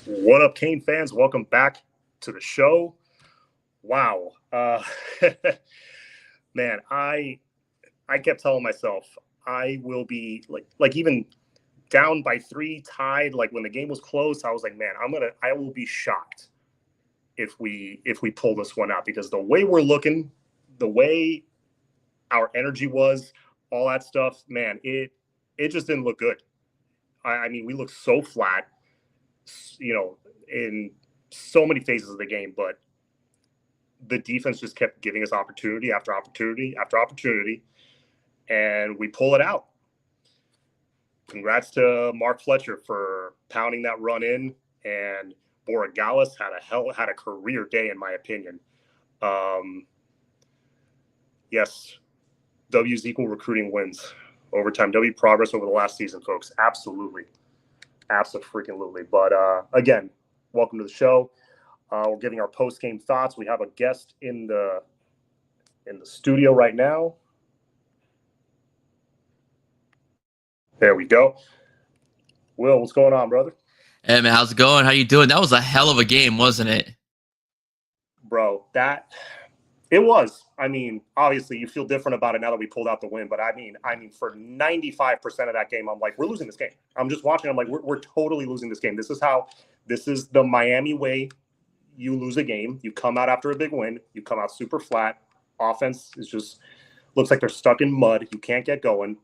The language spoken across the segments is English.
What up, Kane fans? Welcome back to the show. Wow. Man, I kept telling myself I will be like even down by 3, tied, like when the game was close, I was like, man, I will be shocked if we pull this one out, because the way we're looking, the way our energy was, all that stuff, man, it just didn't look good. I mean, we looked so flat, in so many phases of the game, but the defense just kept giving us opportunity after opportunity after opportunity, and we pull it out. Congrats to Mark Fletcher for pounding that run in, and Borregales had a career day, in my opinion. Yes, W's equal recruiting wins. Overtime W progress over the last season, folks. Absolutely. Absolutely. But again, welcome to the show. We're giving our post-game thoughts. We have a guest in the studio right now. There we go. Will, what's going on, brother? Hey man, how's it going? How you doing? That was a hell of a game, wasn't it? Bro, it was. I mean, obviously you feel different about it now that we pulled out the win, but I mean, for 95% of that game, I'm like, we're losing this game. I'm just watching. I'm like, we're totally losing this game. This is the Miami way. You lose a game, you come out after a big win, you come out super flat. Offense is just looks like they're stuck in mud. You can't get going.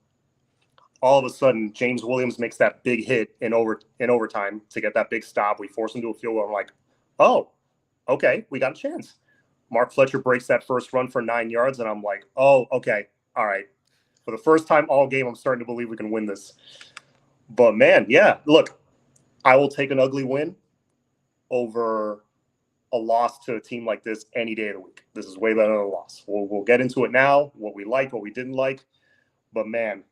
All of a sudden, James Williams makes that big hit in overtime to get that big stop. We force him to a field goal. I'm like, oh, okay, we got a chance. Mark Fletcher breaks that first run for 9 yards, and I'm like, oh, okay, all right. For the first time all game, I'm starting to believe we can win this. But man, yeah, look, I will take an ugly win over a loss to a team like this any day of the week. This is way better than a loss. We'll get into it now, what we liked, what we didn't like. But man,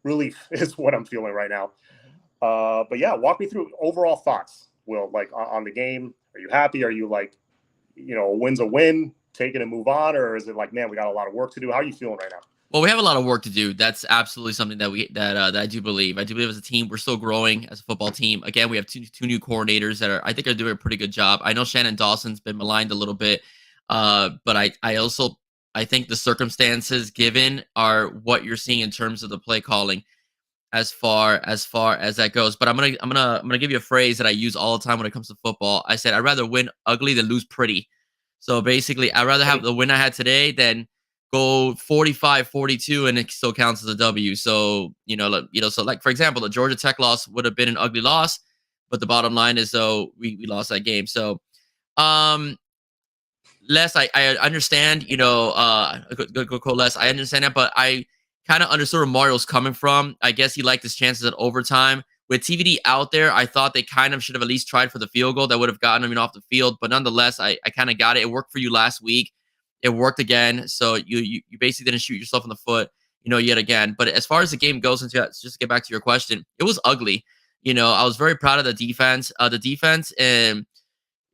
relief is what I'm feeling right now. But yeah, walk me through overall thoughts, Will, like on the game. Are you happy? Are you like, a win's a win, take it and move on? Or is it like, man, we got a lot of work to do? How are you feeling right now? Well, we have a lot of work to do. That's absolutely something that I do believe. I do believe as a team, we're still growing as a football team. Again, we have two new coordinators that I think are doing a pretty good job. I know Shannon Dawson's been maligned a little bit, but I think the circumstances given are what you're seeing in terms of the play calling as far as that goes. But I'm gonna give you a phrase that I use all the time when it comes to football. I said I'd rather win ugly than lose pretty. So basically, I'd rather have the win I had today than go 45-42 and it still counts as a W. So, so like for example, the Georgia Tech loss would have been an ugly loss, but the bottom line is though we lost that game. So um Les, I understand, good call, Les. I understand that, but I kind of understood where Mario's coming from. I guess he liked his chances at overtime. With TVD out there, I thought they kind of should have at least tried for the field goal that would have gotten him off the field. But nonetheless, I kind of got it. It worked for you last week. It worked again. So you basically didn't shoot yourself in the foot, yet again. But as far as the game goes, just to get back to your question, it was ugly. I was very proud of the defense. And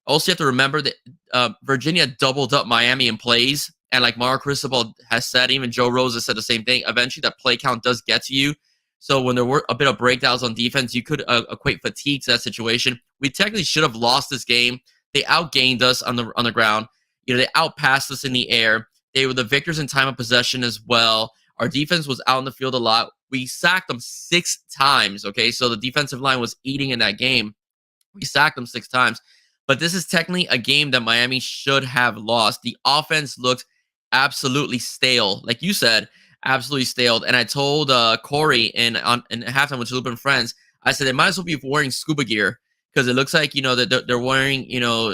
also, you have to remember that Virginia doubled up Miami in plays. And like Mario Cristobal has said, even Joe Rosa said the same thing. Eventually, that play count does get to you. So when there were a bit of breakdowns on defense, you could equate fatigue to that situation. We technically should have lost this game. They outgained us on the ground. They outpassed us in the air. They were the victors in time of possession as well. Our defense was out in the field a lot. We sacked them 6 times. Okay, so the defensive line was eating in that game. We sacked them 6 times. But this is technically a game that Miami should have lost. The offense looked absolutely stale. Like you said, absolutely stale. And I told Corey in halftime with Loop and Friends, I said they might as well be wearing scuba gear because it looks like, that they're wearing,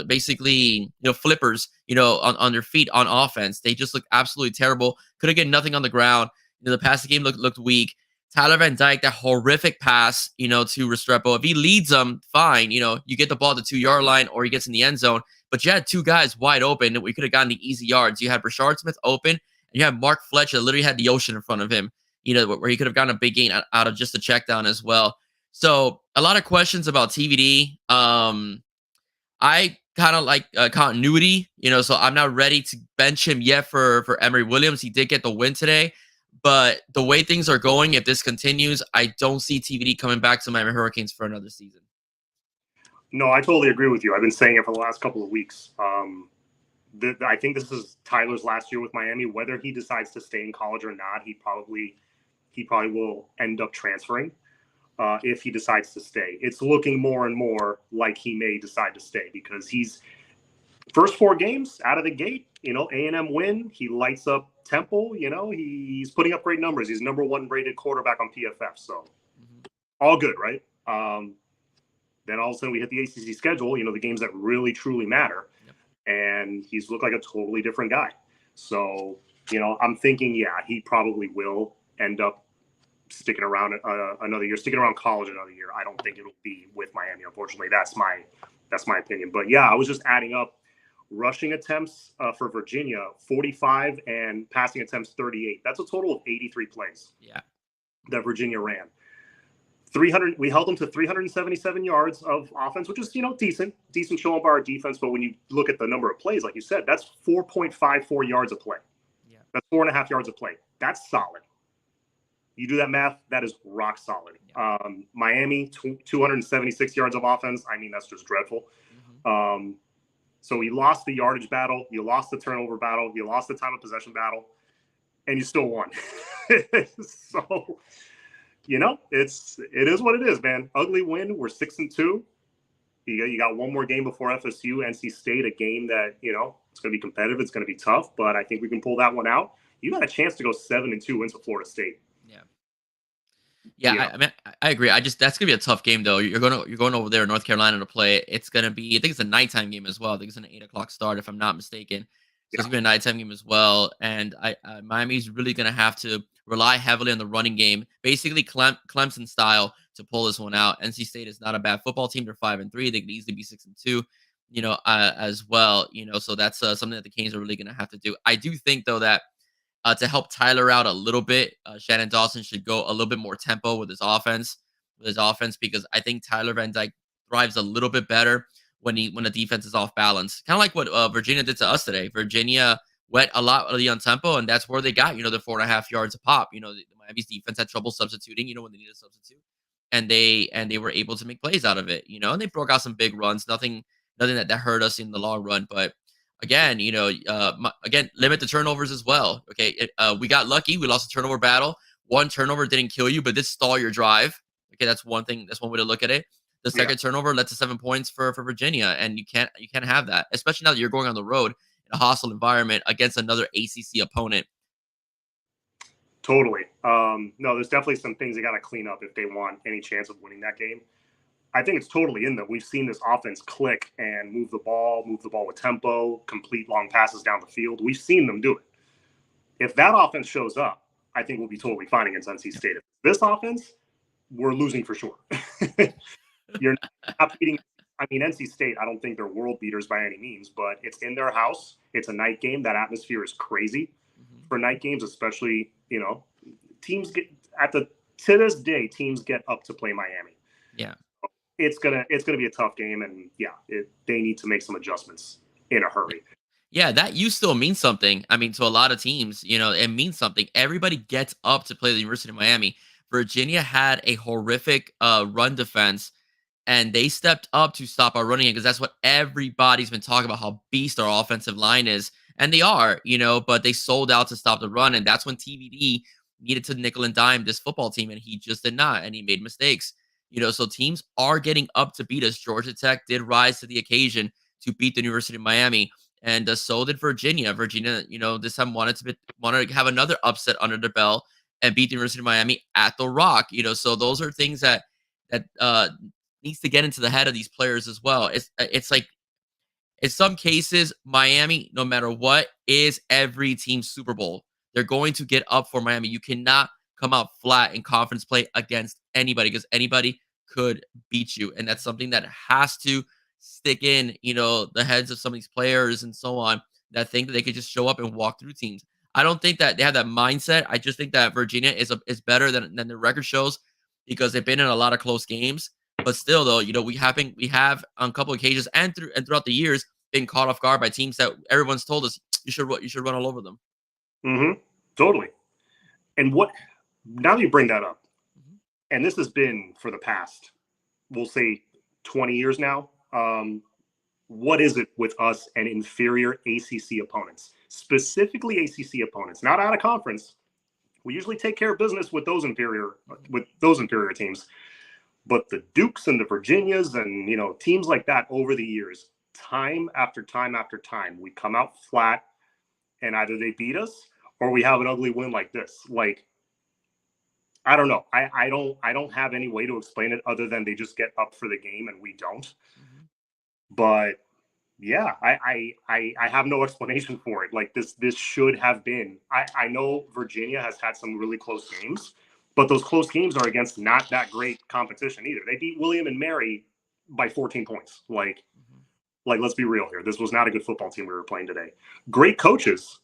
basically, flippers, on their feet on offense. They just look absolutely terrible. Couldn't get nothing on the ground. The passing game looked weak. Tyler Van Dyke, that horrific pass, to Restrepo. If he leads them, fine. You get the ball at the 2-yard line or he gets in the end zone. But you had 2 guys wide open. We could have gotten the easy yards. You had Brashard Smith open, and you had Mark Fletcher that literally had the ocean in front of him, where he could have gotten a big gain out of just a check down as well. So a lot of questions about TVD. I kind of like continuity, so I'm not ready to bench him yet for Emory Williams. He did get the win today. But the way things are going, if this continues, I don't see TVD coming back to Miami Hurricanes for another season. No, I totally agree with you. I've been saying it for the last couple of weeks. I think this is Tyler's last year with Miami. Whether he decides to stay in college or not, he probably will end up transferring if he decides to stay. It's looking more and more like he may decide to stay because he's first 4 games out of the gate. A&M win. He lights up Temple. He's putting up great numbers. He's #1 rated quarterback on PFF. So all good, right? Then all of a sudden we hit the ACC schedule. The games that really truly matter. And he's looked like a totally different guy. So, I'm thinking, yeah, he probably will end up sticking around another year, sticking around college another year. I don't think it'll be with Miami, unfortunately. That's my opinion. But yeah, I was just adding up rushing attempts for Virginia, 45, and passing attempts, 38. That's a total of 83 plays. Yeah, that Virginia ran. 300. We held them to 377 yards of offense, which is decent showing by our defense. But when you look at the number of plays, like you said, that's 4.54 yards a play. Yeah, that's 4.5 yards a play. That's solid. You do that math, that is rock solid. Yeah. Miami, 276 yards of offense. I mean, that's just dreadful. So you lost the yardage battle, you lost the turnover battle, you lost the time of possession battle, and you still won. So. It is what it is, man. Ugly win. We're 6-2. You got one more game before FSU, NC State, a game that, it's going to be competitive. It's going to be tough, but I think we can pull that one out. You got a chance to go 7-2 into Florida State. Yeah. I mean, I agree. That's going to be a tough game, though. You're going over there in North Carolina to play. It's going to be, I think it's a nighttime game as well. I think it's an 8:00 start, if I'm not mistaken. So it's going to be a nighttime game as well. And Miami's really going to have to rely heavily on the running game, basically Clemson style, to pull this one out. NC State is not a bad football team. They're 5-3. They could easily be 6-2, as well. So that's something that the Canes are really going to have to do. I do think, though, that to help Tyler out a little bit, Shannon Dawson should go a little bit more tempo with his offense, because I think Tyler Van Dyke thrives a little bit better when the defense is off balance. Kind of like what Virginia did to us today. Virginia went a lot of the on-tempo, and that's where they got, the 4.5 yards a pop. The Miami's defense had trouble substituting, when they needed a substitute. And they were able to make plays out of it, and they broke out some big runs. Nothing that hurt us in the long run. But again, limit the turnovers as well. Okay, we got lucky. We lost a turnover battle. One turnover didn't kill you, but this stall your drive. Okay, that's one thing. That's one way to look at it. The second turnover led to 7 points for Virginia, and you can't have that, especially now that you're going on the road in a hostile environment against another ACC opponent. Totally. No, there's definitely some things they got to clean up if they want any chance of winning that game. I think it's totally in them. We've seen this offense click and move the ball with tempo, complete long passes down the field. We've seen them do it. If that offense shows up, I think we'll be totally fine against NC State. If this offense, we're losing for sure. You're not beating. I mean, NC State, I don't think they're world beaters by any means, but it's in their house. It's a night game. That atmosphere is crazy for night games, especially, teams get to this day, teams get up to play Miami. Yeah. It's gonna be a tough game, and they need to make some adjustments in a hurry. Yeah, that you still means something. I mean, to a lot of teams, it means something. Everybody gets up to play the University of Miami. Virginia had a horrific run defense, and they stepped up to stop our running because that's what everybody's been talking about, how beast our offensive line is. And they are, but they sold out to stop the run. And that's when TVD needed to nickel and dime this football team, and he just did not, and he made mistakes. So teams are getting up to beat us. Georgia Tech did rise to the occasion to beat the University of Miami, and so did Virginia. Virginia, this time wanted to have another upset under their belt and beat the University of Miami at the Rock. So those are things that needs to get into the head of these players as well. It's like, in some cases, Miami, no matter what, is every team's Super Bowl. They're going to get up for Miami. You cannot come out flat in conference play against anybody, because anybody could beat you. And that's something that has to stick in, the heads of some of these players and so on, that think that they could just show up and walk through teams. I don't think that they have that mindset. I just think that Virginia is better than the record shows, because they've been in a lot of close games. But still, though, we have on a couple of occasions and throughout the years been caught off guard by teams that everyone's told us you should run all over them. Totally. And now that you bring that up, and this has been for the past, we'll say 20 years now, what is it with us and inferior ACC opponents, specifically ACC opponents, not out of conference? We usually take care of business with those inferior teams, but the Dukes and the Virginias and teams like that over the years, time after time after time, we come out flat, and either they beat us or we have an ugly win like this. Like, I don't know. I don't have any way to explain it other than they just get up for the game and we don't. But yeah, I have no explanation for it. Like this should have been. I know Virginia has had some really close games, but those close games are against not that great competition either. They beat William and Mary by 14 points. Like let's be real here. This was not a good football team we were playing today. Great coaches.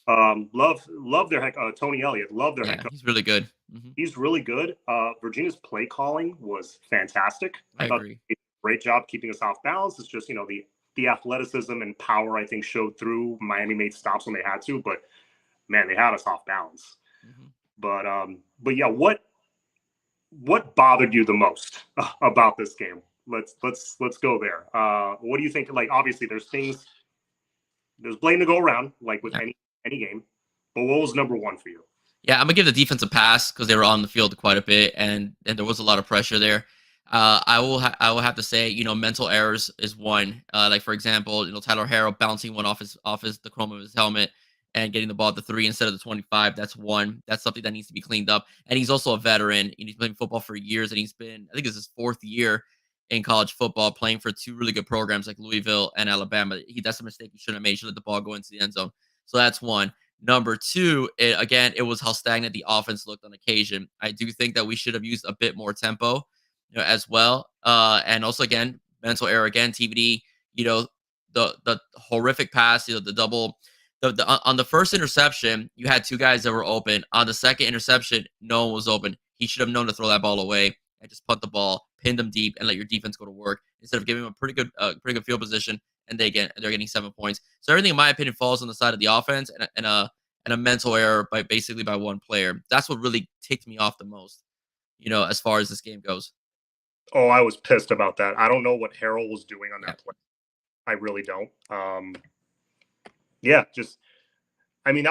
Love their head. Tony Elliott. Love their head coach. He's really good. He's really good. Virginia's play calling was fantastic. I agree. They did a great job keeping us off balance. It's just the athleticism and power I think showed through. Miami made stops when they had to, but man, they had us off balance. But yeah, what bothered you the most about this game? Let's any there. What do you think? Like, obviously, there's blame to go around, like with any game. But what was number one for you? Yeah, I'm gonna give the defense a pass because they were on the field quite a bit, and there was a lot of pressure there. I will have to say, mental errors is one. Like for example, Tyler Harrell bouncing one off the chrome of his helmet and getting the ball at the 3 instead of the 25. That's one. That's something that needs to be cleaned up. And he's also a veteran. And he's playing football for years, and I think it's his 4th year in college football, playing for 2 really good programs like Louisville and Alabama. That's a mistake he shouldn't have made. He should let the ball go into the end zone. So that's one. Number 2, it was how stagnant the offense looked on occasion. I do think that we should have used a bit more tempo, as well. And also, again, mental error again, TBD. The horrific pass, the double. On the first interception, you had 2 guys that were open. On the second interception, no one was open. He should have known to throw that ball away and just punt the ball, pin them deep, and let your defense go to work instead of giving them a pretty good field position. And they're getting 7 points. So everything, in my opinion, falls on the side of the offense and a mental error by one player. That's what really ticked me off the most, as far as this game goes. Oh, I was pissed about that. I don't know what Harrell was doing on that play. I really don't. That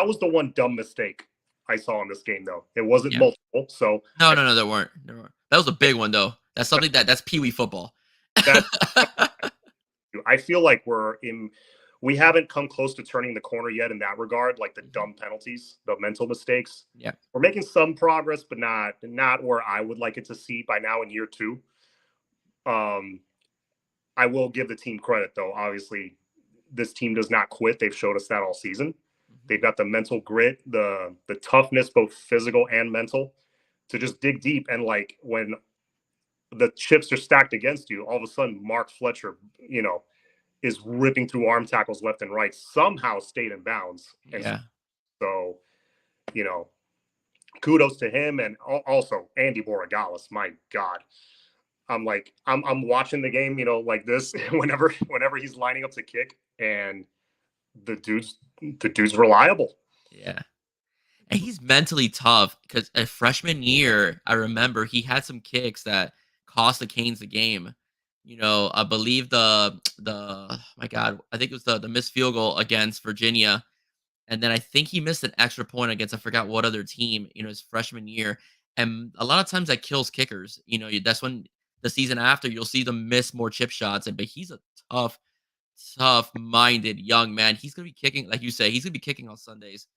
was the one dumb mistake I saw in this game, though. It wasn't multiple. So no, there weren't. That was a big one, though. That's something that's Pee Wee football. I feel like we haven't come close to turning the corner yet in that regard, like the dumb penalties, the mental mistakes. Yeah. We're making some progress, but not where I would like it to see by now in year 2. I will give the team credit, though. Obviously, this team does not quit. They've showed us that all season. They've got the mental grit, the toughness, both physical and mental, to just dig deep. And like when the chips are stacked against you, all of a sudden Mark Fletcher, is ripping through arm tackles left and right, somehow stayed in bounds. And so, kudos to him. And also Andy Borregales, my God. I'm watching the game, like this, whenever he's lining up to kick, and the dude's reliable. Yeah. And he's mentally tough because a freshman year, I remember he had some kicks that cost the Canes the game. I believe my God, I think it was the missed field goal against Virginia. And then I think he missed an extra point against, I forgot what other team, his freshman year. And a lot of times that kills kickers. That's when the season after you'll see them miss more chip shots. But he's a tough-minded young man. He's going to be kicking, like you say, he's going to be kicking on Sundays,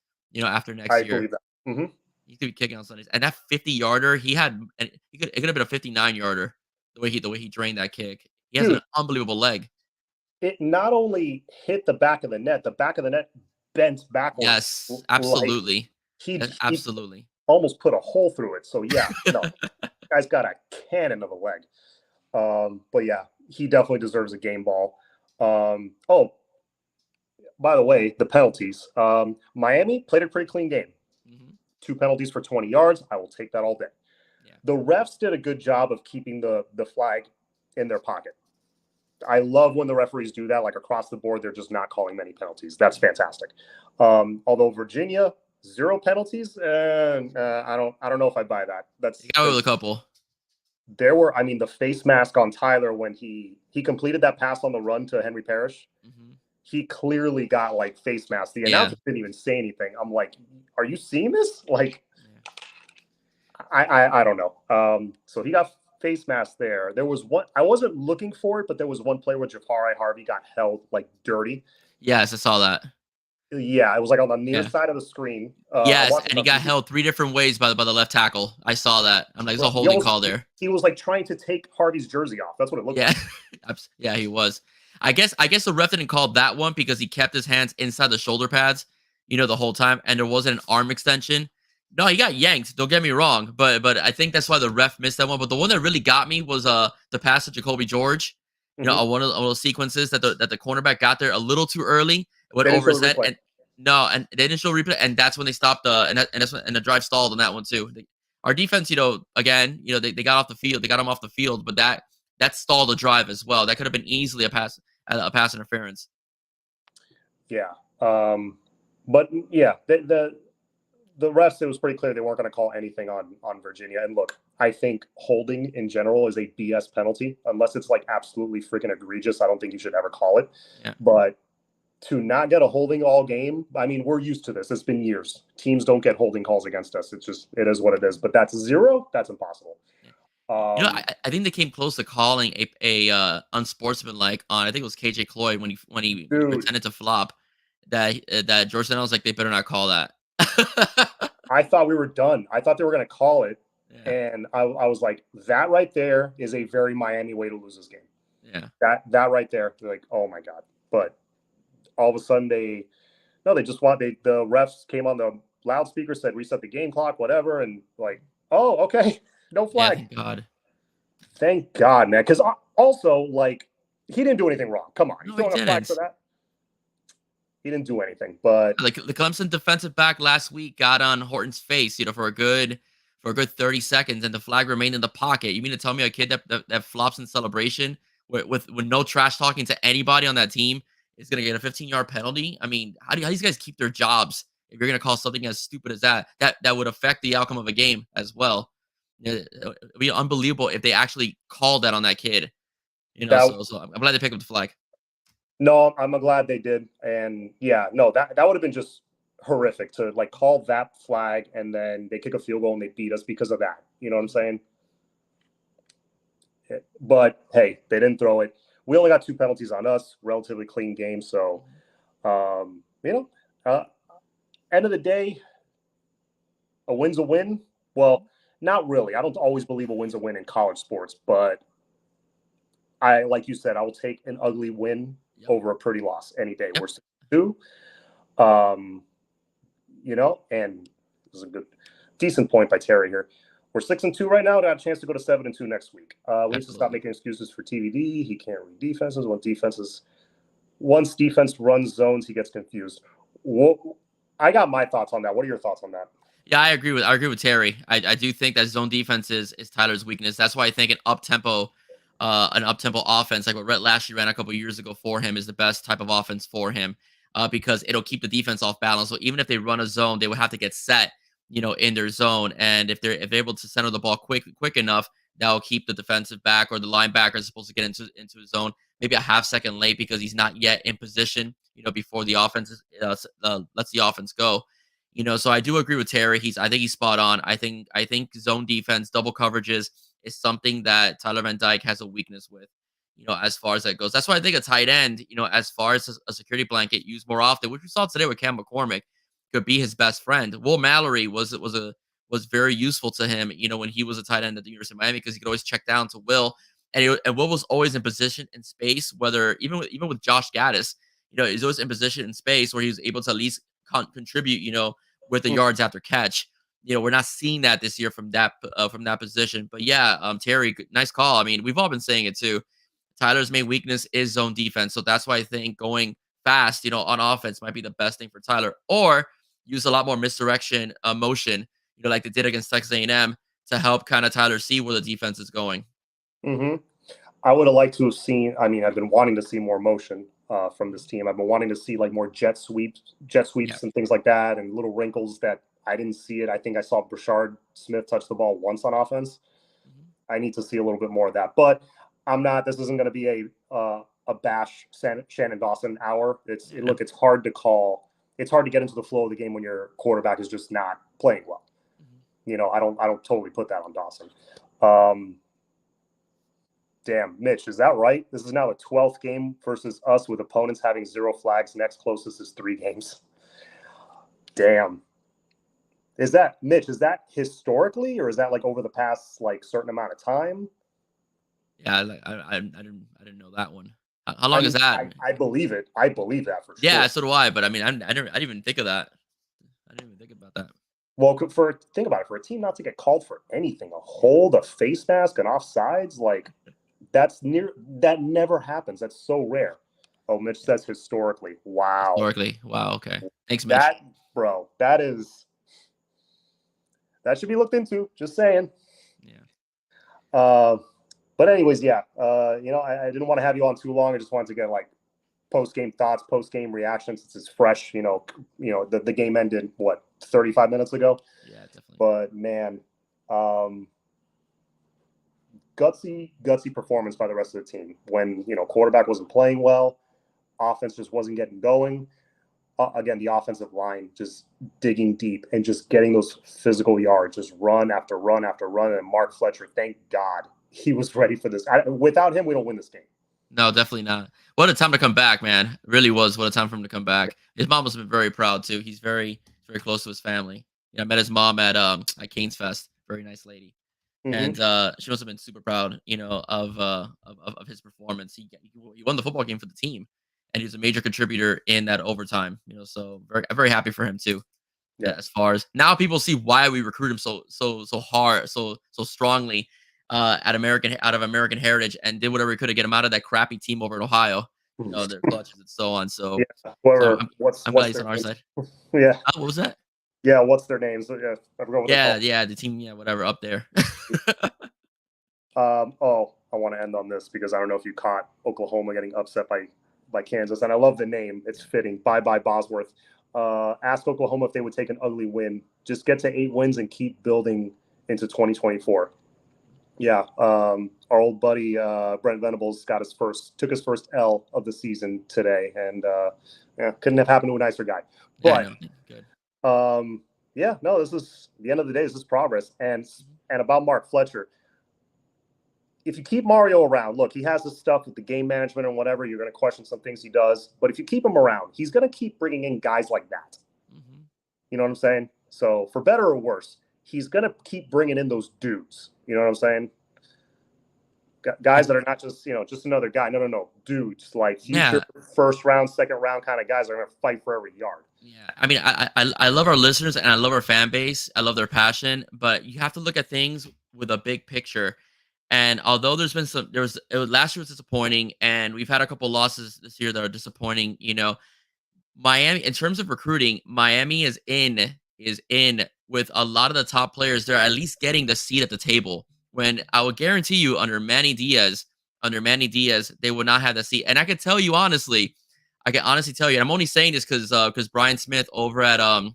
after next year. I believe that. Mm-hmm. He's going to be kicking on Sundays. And that 50-yarder, it could have been a 59-yarder. The way he drained that kick. He has an unbelievable leg. It not only hit the back of the net bent backwards. Yes, absolutely. He almost put a hole through it. So yeah, guy's got a cannon of a leg. But yeah, he definitely deserves a game ball. Oh, by the way, the penalties. Miami played a pretty clean game. 2 penalties for 20 yards. I will take that all day. The refs did a good job of keeping the flag in their pocket. I love when the referees do that, like across the board. They're just not calling many penalties. That's fantastic. Although Virginia, 0 penalties, I don't know if I buy that. That's with a couple. I mean, the face mask on Tyler when he completed that pass on the run to Henry Parrish. Mm-hmm. He clearly got like face mask. The Yeah. announcer didn't even say anything. I'm like, are you seeing this? Like, Yeah. I don't know. So he got face mask there. There was one I wasn't looking for it, but there was one play where Jafari Harvey got held like dirty. Yes, I saw that. Yeah, it was like on the near Yeah. side of the screen. I'm Yes, watching and it he on got TV. held 3 different ways by the left tackle. I saw that. I'm like, there's a Bro, holding call there. he was like trying to take Harvey's jersey off. That's what it looked Yeah, like. yeah, he was. I guess the ref didn't call that one because he kept his hands inside the shoulder pads, the whole time, and there wasn't an arm extension. No, he got yanked. Don't get me wrong, but I think that's why the ref missed that one. But the one that really got me was the pass to Jacoby George. Mm-hmm. One of those sequences that the cornerback got there a little too early, it went They didn't over show his the head, replay. and no, and they didn't show replay, and that's when they stopped and the drive stalled on that one too. Our defense, again, they got off the field, they got him off the field, but that stalled the drive as well. That could have been easily a pass interference. Yeah. But yeah, the refs, it was pretty clear they weren't going to call anything on Virginia. And look, I think holding in general is a BS penalty unless it's like absolutely freaking egregious. I don't think you should ever call it. Yeah. But to not get a holding all game, I mean, we're used to this. It's been years. Teams don't get holding calls against us. It is what it is. But that's zero. That's impossible. Yeah. Um, I think they came close to calling a unsportsmanlike on, I think it was KJ Cloyd when he dude, pretended to flop, that George Sennell was like, they better not call that. I thought we were done. I thought they were going to call it. Yeah. And I was like, that right there is a very Miami way to lose this game. Yeah. That right there, they're like, oh my God. But all of a sudden the refs came on the loudspeaker, said reset the game clock, whatever, and like, oh, okay, no Yeah, flag. thank God. Thank God, man. Because also, like, he didn't do anything wrong. Come on, you No, he throwing a flag for didn't. that? He didn't do anything. But Like the Clemson defensive back last week got on Horton's face, for a good 30 seconds, and the flag remained in the pocket. You mean to tell me a kid that flops in celebration with no trash talking to anybody on that team is gonna get a 15-yard penalty? I mean, how do these guys keep their jobs if you're gonna call something as stupid as that? That would affect the outcome of a game as well. It'd be unbelievable if they actually called that on that kid. that So I'm glad they picked up the flag. no, I'm glad they did. And yeah, no, that would have been just horrific to like call that flag and then they kick a field goal and they beat us because of that. You know what I'm saying? But hey, they didn't throw it. We only got 2 penalties on us, relatively clean game. So, um, you know, uh, end of the day, a win's a win. Well, not really. I don't always believe a win's a win in college sports, but like you said, I will take an ugly win over a pretty loss any day. Yep. We're 6-2. And this is a decent point by Terry here. We're 6-2 right now. Got a chance to go to 7-2 next week. We need to stop making excuses for TVD. He can't read defenses. Once defense runs zones, he gets confused. I got my thoughts on that. What are your thoughts on that? Yeah, I agree with Terry. I do think that zone defense is Tyler's weakness. That's why I think an up tempo offense like what Rhett Lashley ran a couple years ago for him is the best type of offense for him, because it'll keep the defense off balance. So even if they run a zone, they would have to get set, in their zone, and if they're able to center the ball quick enough, that will keep the defensive back or the linebacker is supposed to get into his zone maybe a half second late because he's not yet in position, before the offense lets the offense go. So I do agree with Terry. I think he's spot on. I think zone defense, double coverages is something that Tyler Van Dyke has a weakness with, as far as that goes. That's why I think a tight end, as far as a security blanket used more often, which we saw today with Cam McCormick, could be his best friend. Will Mallory was very useful to him, when he was a tight end at the University of Miami because he could always check down to Will, and Will was always in position in space. Whether even with Josh Gaddis, he's always in position in space where he was able to at least contribute, with the yards after catch. We're not seeing that this year from that position. But yeah, Terry, nice call. I mean, we've all been saying it too. Tyler's main weakness is zone defense, so that's why I think going fast, on offense might be the best thing for Tyler, or use a lot more misdirection motion, like they did against Texas A&M to help kind of Tyler see where the defense is going. Mm-hmm. I would have liked to have seen. I mean, I've been wanting to see more motion from this team. I've been wanting to see like more jet sweeps, Yeah. and things like that, and little wrinkles that I didn't see it. I think I saw Brashard Smith touch the ball once on offense. Mhm. I need to see a little bit more of that. But I'm not. This isn't going to be a bash Shannon Dawson hour. Look. It's hard to call. It's hard to get into the flow of the game when your quarterback is just not playing well. I don't totally put that on Dawson. Damn, Mitch, is that right? This is now the 12th game versus us with opponents having 0 flags. Next closest is 3 games. Damn. Is that, Mitch, is that historically, or is that like over the past like certain amount of time? Yeah, I didn't know that one. How long is that? I believe it. I believe that for sure. Yeah, so do I. But I mean, I didn't even think of that. I didn't even think about that. Well, think about it. For a team not to get called for anything, a hold, a face mask, and offsides, like that never happens. That's so rare. Oh, Mitch says historically. Wow. Historically, wow. Okay, thanks, Mitch. That should be looked into. Just saying. Yeah. But anyways, yeah. I didn't want to have you on too long. I just wanted to get like post-game thoughts, post-game reactions. Since it's fresh. The game ended 35 minutes ago. Yeah, definitely. But man, gutsy performance by the rest of the team. When quarterback wasn't playing well, offense just wasn't getting going. Again, the offensive line just digging deep and just getting those physical yards, just run after run after run. And Mark Fletcher, thank God, he was ready for this. Without him, we don't win this game. No, definitely not. What a time to come back, man. It really was. What a time for him to come back. His mom must have been very proud too. He's very close to his family. I met his mom at Canes Fest. Very nice lady. And she must have been super proud, of his performance. He won the football game for the team, and he was a major contributor in that overtime. So very happy for him too. Yeah. As far as now, people see why we recruit him so hard, so strongly out of American Heritage, and did whatever he could to get him out of that crappy team over in Ohio. Their clutches and so on. So, yeah. I'm glad he's on our side. Yeah. What was that? Yeah, what's their names? Yeah, the team, whatever, up there. I want to end on this because I don't know if you caught Oklahoma getting upset by Kansas, and I love the name. It's fitting. Bye Bosworth. Ask Oklahoma if they would take an ugly win. Just get to 8 wins and keep building into 2024. Yeah, our old buddy Brent Venables took his first L of the season today, and couldn't have happened to a nicer guy. But good. This is the end of the day. This is progress, and about Mark Fletcher. If you keep Mario around, look, he has this stuff with the game management and whatever. You're going to question some things he does, but if you keep him around, he's going to keep bringing in guys like that. Mm-hmm. You know what I'm saying? So for better or worse, he's going to keep bringing in those dudes. You know what I'm saying? Guys that are not just another guy. No, dudes like future first round, second round kind of guys are going to fight for every yard. Yeah, I mean, I love our listeners and I love our fan base. I love their passion, but you have to look at things with a big picture. And although last year was disappointing, and we've had a couple losses this year that are disappointing. Miami, in terms of recruiting, Miami is in with a lot of the top players. They're at least getting the seat at the table. When I would guarantee you, under Manny Diaz, they would not have the seat. And I can honestly tell you, and I'm only saying this because Brian Smith over at I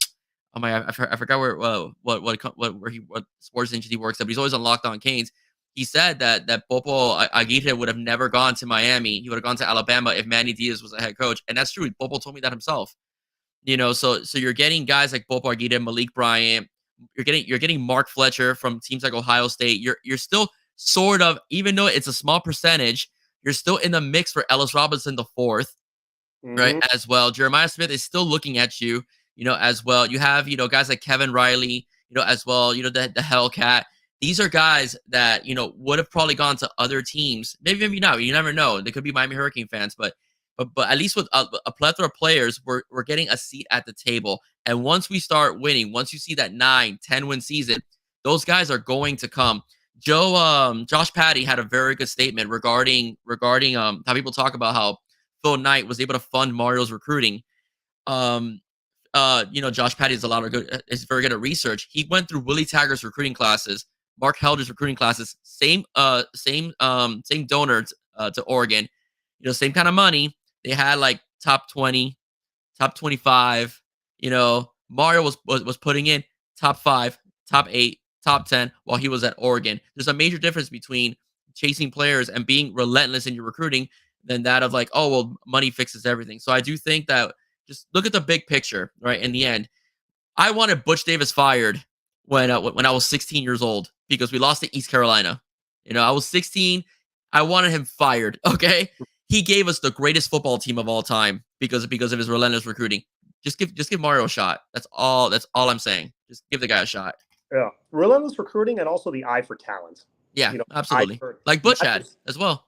forgot where what sports agency he works at, but he's always on Locked On Canes. He said that Popo Aguirre would have never gone to Miami. He would have gone to Alabama if Manny Diaz was a head coach, and that's true. Popo told me that himself. So you're getting guys like Popo Aguirre, Malik Bryant. You're getting Mark Fletcher from teams like Ohio State. You're still sort of, even though it's a small percentage, you're still in the mix for Ellis Robinson the fourth, right? As well, Jeremiah Smith is still looking at you, as well. You have guys like Kevin Riley, as well. The Hellcat. These are guys that, would have probably gone to other teams. Maybe not. You never know. They could be Miami Hurricane fans, but at least with a plethora of players, we're getting a seat at the table. And once we start winning, once you see that 9-10 win season, those guys are going to come. Josh Patty had a very good statement regarding how people talk about how Phil Knight was able to fund Mario's recruiting. Josh Patty is very good at research. He went through Willie Taggart's recruiting classes, Mark Helder's recruiting classes, same donor to Oregon, same kind of money. They had like top 20, top 25. Mario was putting in top 5, top 8, top 10 while he was at Oregon. There's a major difference between chasing players and being relentless in your recruiting than that of like, oh, well, money fixes everything. So I do think that just look at the big picture, right? In the end, I wanted Butch Davis fired when I was 16 years old because we lost to East Carolina. I was 16. I wanted him fired. Okay, he gave us the greatest football team of all time because of his relentless recruiting. Just give Mario a shot. That's all. That's all I'm saying. Just give the guy a shot. Yeah, relentless recruiting and also the eye for talent. Yeah, Eye absolutely. for Like Butch not had just as well.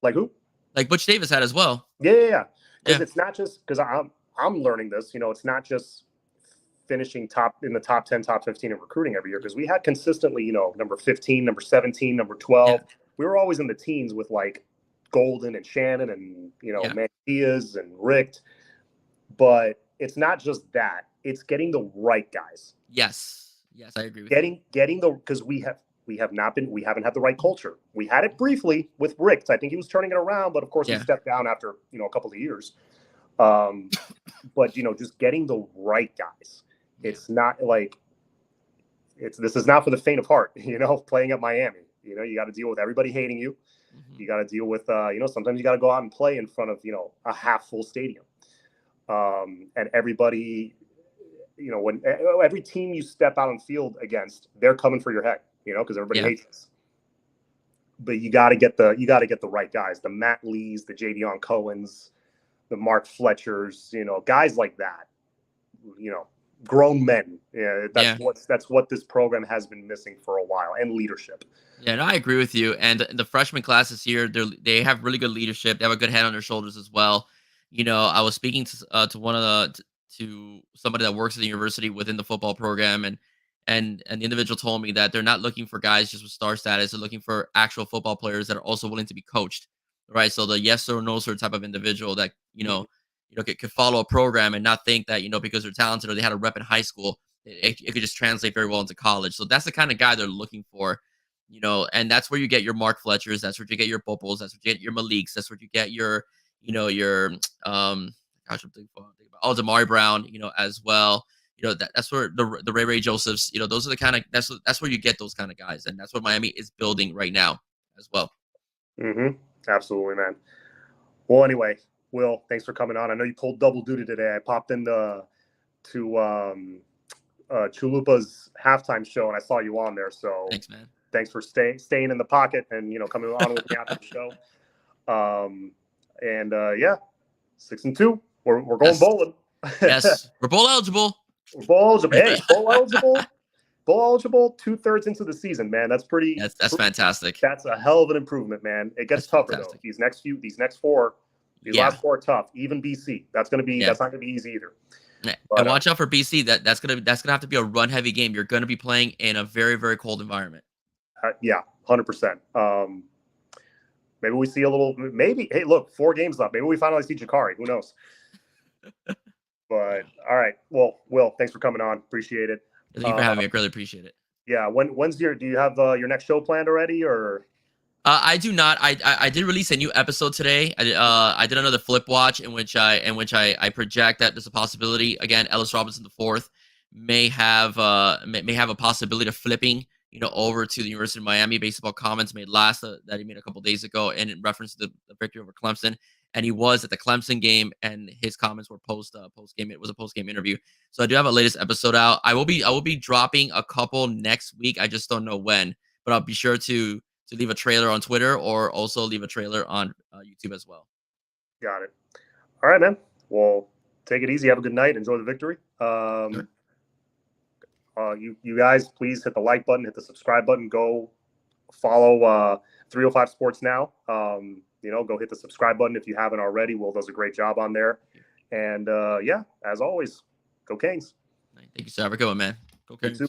like who? Like Butch Davis had as well. Yeah. Because Yeah. it's not just because I'm learning this. It's not just finishing top in the top 10, top 15 in recruiting every year because we had consistently, number 15, number 17, number 12. Yeah. We were always in the teens with like Golden and Shannon and Yeah. Diaz and Richt. But it's not just that; it's getting the right guys. Yes, I agree with you. Getting the because we haven't had the right culture. We had it briefly with Richt. I think he was turning it around, but of course he stepped down after a couple of years. But just getting the right guys. It's not like this is not for the faint of heart. Playing at Miami. You got to deal with everybody hating you. Mm-hmm. You got to deal with sometimes you got to go out and play in front of a half full stadium. And everybody, when every team you step out on field against, they're coming for your head, because everybody hates us. But you got to get the right guys, the Matt Lees, the Jadeon Cohens, the Mark Fletchers, guys like that, grown men. Yeah, that's what this program has been missing for a while, and leadership. Yeah, no, I agree with you. And the freshman class this year, they have really good leadership. They have a good head on their shoulders as well. I was speaking to one of to somebody that works at the university within the football program, and the individual told me that they're not looking for guys just with star status. They're looking for actual football players that are also willing to be coached, right? So the yes or no sort of type of individual that could follow a program and not think that because they're talented or they had a rep in high school, it could just translate very well into college. So that's the kind of guy they're looking for. And that's where you get your Mark Fletchers. That's where you get your Popos. That's where you get your Maliks. That's where you get your, gosh, I'm thinking about Damari Brown, as well. That's where the Ray Josephs, those are the kind of, that's where you get those kind of guys. And that's what Miami is building right now as well. Mm-hmm. Absolutely, man. Well, anyway, Will, thanks for coming on. I know you pulled double duty today. I popped in to Chulupa's halftime show and I saw you on there. So thanks, man. Thanks for staying in the pocket and coming on with me after the show. 6-2. We're going bowling. Yes, we're bowl eligible. We're bowl eligible. Hey, bowl eligible. Bowl eligible. 2/3 into the season, man. That's pretty. That's fantastic. That's a hell of an improvement, man. It gets tougher though. These next four, last four are tough. Even BC. That's not gonna be easy either. But, and watch out for BC. That's gonna have to be a run heavy game. You're gonna be playing in a very, very cold environment. 100%. Maybe we see a little. Maybe hey, look, 4 games left. Maybe we finally see Jakari. Who knows? But all right. Well, Will, thanks for coming on. Appreciate it. Thank you for having me. I really appreciate it. Yeah. Do you have your next show planned already, or? I do not. I did release a new episode today. I did another flip watch in which I project that there's a possibility again. Ellis Robinson IV may have a possibility of flipping over to the University of Miami based upon comments made that he made a couple days ago and in reference to the victory over Clemson. And he was at the Clemson game and his comments were post game. It was a post game interview. So I do have a latest episode out. I will be dropping a couple next week. I just don't know when, but I'll be sure to leave a trailer on Twitter or also leave a trailer on YouTube as well. Got it. All right, man. Well, take it easy. Have a good night. Enjoy the victory. Sure. You guys, please hit the like button, hit the subscribe button. Go follow 305 Sports now. Go hit the subscribe button if you haven't already. Will does a great job on there. And as always, go Canes. Thank you, sir. Have a good one, man. Go Canes.